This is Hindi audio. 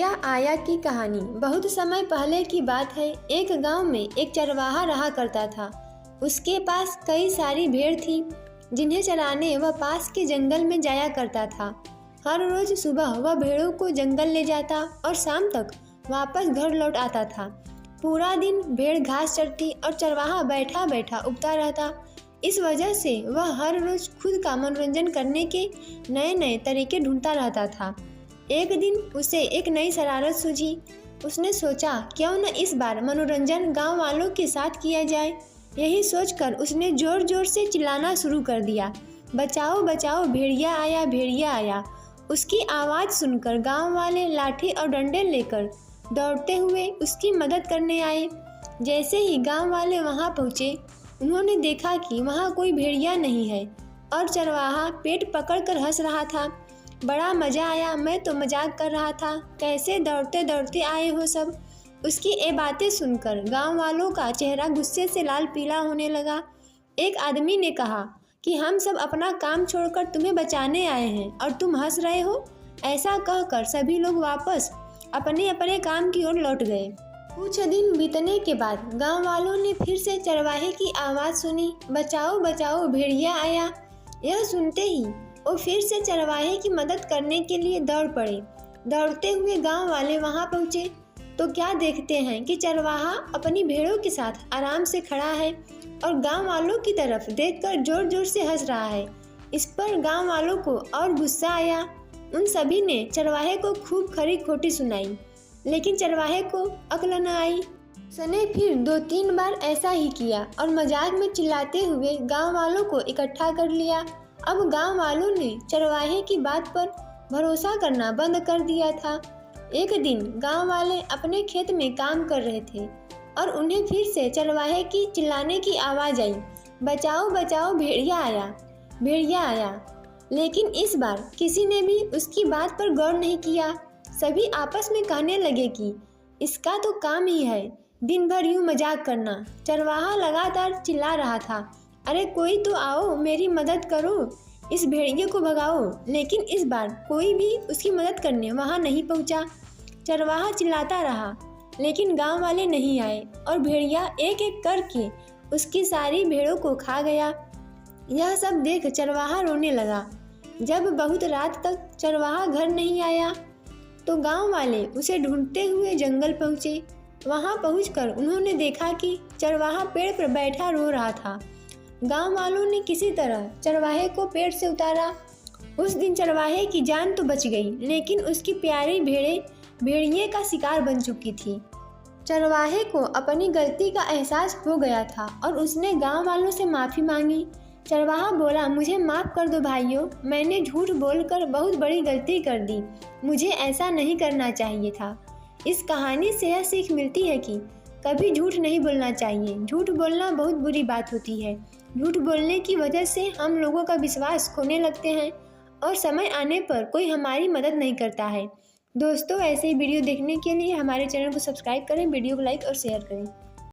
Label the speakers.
Speaker 1: भेड़िया आया की कहानी। बहुत समय पहले की बात है। एक गांव में एक चरवाहा रहा करता था। उसके पास कई सारी भेड़ थी जिन्हें चराने वह पास के जंगल में जाया करता था। हर रोज सुबह वह भेड़ों को जंगल ले जाता और शाम तक वापस घर लौट आता था। पूरा दिन भेड़ घास चरती और चरवाहा बैठा बैठा उगता रहता। इस वजह से वह हर रोज खुद का मनोरंजन करने के नए नए तरीके ढूंढता रहता था। एक दिन उसे एक नई शरारत सूझी। उसने सोचा क्यों न इस बार मनोरंजन गांव वालों के साथ किया जाए। यही सोचकर उसने जोर जोर से चिल्लाना शुरू कर दिया, बचाओ बचाओ भेड़िया आया भेड़िया आया। उसकी आवाज़ सुनकर गांव वाले लाठी और डंडे लेकर दौड़ते हुए उसकी मदद करने आए। जैसे ही गांव वाले वहां पहुंचे, उन्होंने देखा कि वहां कोई भेड़िया नहीं है और चरवाहा पेट पकड़कर हंस रहा था। बड़ा मज़ा आया, मैं तो मजाक कर रहा था, कैसे दौड़ते दौड़ते आए हो सब। उसकी ये बातें सुनकर गांव वालों का चेहरा गुस्से से लाल पीला होने लगा। एक आदमी ने कहा कि हम सब अपना काम छोड़कर तुम्हें बचाने आए हैं और तुम हंस रहे हो। ऐसा कहकर सभी लोग वापस अपने अपने काम की ओर लौट गए। कुछ दिन बीतने के बाद गांव वालों ने फिर से चरवाहे की आवाज़ सुनी, बचाओ बचाओ भेड़िया आया। यह सुनते ही वो फिर से चरवाहे की मदद करने के लिए दौड़ पड़े। दौड़ते हुए गांव वाले वहां पहुंचे तो क्या देखते हैं कि चरवाहा अपनी भेड़ों के साथ आराम से खड़ा है और गांव वालों की तरफ देखकर जोर जोर से हंस रहा है। इस पर गांव वालों को और गुस्सा आया। उन सभी ने चरवाहे को खूब खरी खोटी सुनाई, लेकिन चरवाहे को अक्ल न आई। उसने फिर 2-3 बार ऐसा ही किया और मजाक में चिल्लाते हुए गांव वालों को इकट्ठा कर लिया। अब गांव वालों ने चरवाहे की बात पर भरोसा करना बंद कर दिया था। एक दिन गांव वाले अपने खेत में काम कर रहे थे और उन्हें फिर से चरवाहे की चिल्लाने की आवाज़ आई, बचाओ बचाओ भेड़िया आया भेड़िया आया। लेकिन इस बार किसी ने भी उसकी बात पर गौर नहीं किया। सभी आपस में कहने लगे कि इसका तो काम ही है दिन भर यूं मजाक करना। चरवाहा लगातार चिल्ला रहा था, अरे कोई तो आओ, मेरी मदद करो, इस भेड़िए को भगाओ। लेकिन इस बार कोई भी उसकी मदद करने वहां नहीं पहुंचा। चरवाहा चिल्लाता रहा, लेकिन गांव वाले नहीं आए और भेड़िया एक एक करके उसकी सारी भेड़ों को खा गया। यह सब देख चरवाहा रोने लगा। जब बहुत रात तक चरवाहा घर नहीं आया तो गांव वाले उसे ढूंढते हुए जंगल पहुंचे। वहां पहुंचकर उन्होंने देखा कि चरवाहा पेड़ पर बैठा रो रहा था। गांव वालों ने किसी तरह चरवाहे को पेड़ से उतारा। उस दिन चरवाहे की जान तो बच गई, लेकिन उसकी प्यारी भेड़िए का शिकार बन चुकी थी। चरवाहे को अपनी गलती का एहसास हो गया था और उसने गांव वालों से माफ़ी मांगी। चरवाहा बोला, मुझे माफ़ कर दो भाइयों, मैंने झूठ बोलकर बहुत बड़ी गलती कर दी, मुझे ऐसा नहीं करना चाहिए था। इस कहानी से यह सीख मिलती है कि कभी झूठ नहीं बोलना चाहिए। झूठ बोलना बहुत बुरी बात होती है। झूठ बोलने की वजह से हम लोगों का विश्वास खोने लगते हैं और समय आने पर कोई हमारी मदद नहीं करता है। दोस्तों, ऐसे ही वीडियो देखने के लिए हमारे चैनल को सब्सक्राइब करें, वीडियो को लाइक और शेयर करें।